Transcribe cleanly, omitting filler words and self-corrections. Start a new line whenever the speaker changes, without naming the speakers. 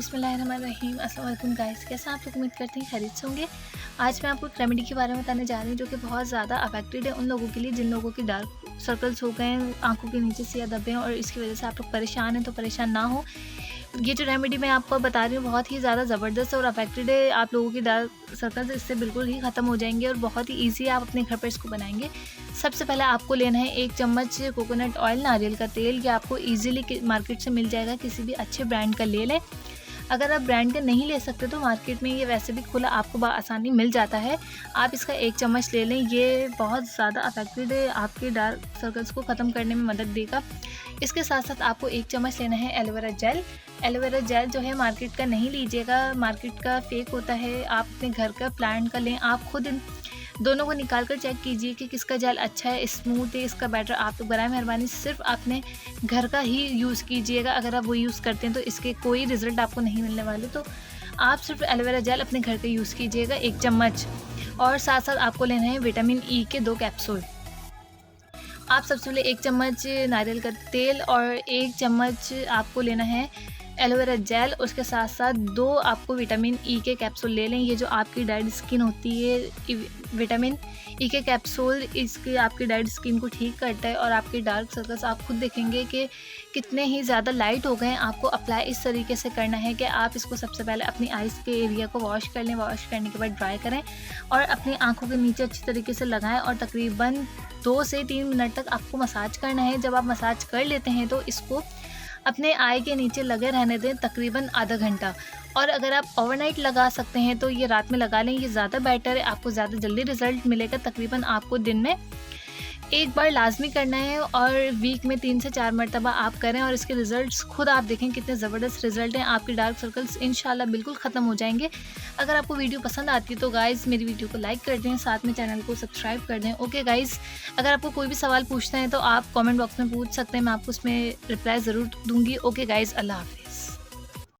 बिस्मिल्लाहिर्रहमानिर्रहीम। अस्सलाम वालेकुम गाइस, कैसे आप लोग? उम्मीद करते हैं खैरियत से होंगे। आज मैं आपको एक रेमेडी के बारे में बताने जा रही हूँ जो कि बहुत ज़्यादा अफेक्टेड है उन लोगों के लिए जिन लोगों की डार्क सर्कल्स हो गए हैं, आंखों के नीचे सिया धब्बे हैं और इसकी वजह से आप लोग परेशान हैं। तो परेशान ना हो, ये जो रेमेडी मैं आपको बता रही हूँ बहुत ही ज़्यादा ज़बरदस्त और अफेक्टेड है। आप लोगों की डार्क सर्कल्स इससे बिल्कुल ही ख़त्म हो जाएंगे और बहुत ही ईजी है, आप अपने घर पर इसको बनाएंगे। सबसे पहले आपको लेना है 1 चम्मच कोकोनट ऑयल, नारियल का तेल। ये आपको ईजिली मार्केट से मिल जाएगा, किसी भी अच्छे ब्रांड का ले लें। अगर आप ब्रांड का नहीं ले सकते तो मार्केट में ये वैसे भी खुला आपको आसानी मिल जाता है। आप इसका 1 चम्मच ले लें। ये बहुत ज़्यादा अफेक्टेड है, आपके डार्क सर्कल्स को ख़त्म करने में मदद देगा। इसके साथ साथ आपको 1 चम्मच लेना है एलोवेरा जेल। एलोवेरा जेल जो है मार्केट का नहीं लीजिएगा, मार्केट का फेक होता है। आप अपने घर का प्लांट का लें। आप खुद इन दोनों को निकाल कर चेक कीजिए कि किसका जेल अच्छा है, स्मूथ है, इसका बैटर। आप तो बराए मेहरबानी सिर्फ आपने घर का ही यूज़ कीजिएगा। अगर आप वो यूज़ करते हैं तो इसके कोई रिज़ल्ट आपको नहीं मिलने वाले। तो आप सिर्फ एलोवेरा जेल अपने घर का यूज़ कीजिएगा 1 चम्मच। और साथ साथ आपको लेना है विटामिन ई के 2 कैप्सूल। आप सबसे पहले 1 चम्मच नारियल का तेल और 1 चम्मच आपको लेना है एलोवेरा जेल। उसके साथ साथ 2 आपको विटामिन ई के कैप्सूल ले लें। ये जो आपकी डेड स्किन होती है, विटामिन ई के कैप्सूल इसकी आपकी डेड स्किन को ठीक करता है और आपके डार्क सर्कल्स आप खुद देखेंगे कि कितने ही ज़्यादा लाइट हो गए हैं। आपको अप्लाई इस तरीके से करना है कि आप इसको सबसे पहले अपनी आइज़ के एरिया को वॉश कर लें। वॉश करने के बाद ड्राई करें और अपनी आँखों के नीचे अच्छी तरीके से लगाएं और तकरीबन 2 से 3 मिनट तक आपको मसाज करना है। जब आप मसाज कर लेते हैं तो इसको अपने आई के नीचे लगे रहने दें तकरीबन आधा घंटा। और अगर आप ओवरनाइट लगा सकते हैं तो ये रात में लगा लें, ये ज़्यादा बेटर है, आपको ज़्यादा जल्दी रिज़ल्ट मिलेगा। तकरीबन आपको दिन में 1 बार लाजमी करना है और वीक में 3 से 4 मरतबा आप करें और इसके रिज़ल्ट्स खुद आप देखें कितने ज़बरदस्त रिज़ल्ट हैं। आपके डार्क सर्कल्स इंशाल्लाह बिल्कुल ख़त्म हो जाएंगे। अगर आपको वीडियो पसंद आती है तो गाइज़ मेरी वीडियो को लाइक कर दें, साथ में चैनल को सब्सक्राइब कर दें। ओके गाइज़, अगर आपको कोई भी सवाल पूछना है तो आप कमेंट बॉक्स में पूछ सकते हैं, मैं आपको उसमें रिप्लाई ज़रूर दूँगी। ओके गाइज़, अल्लाह हाफ़िज़।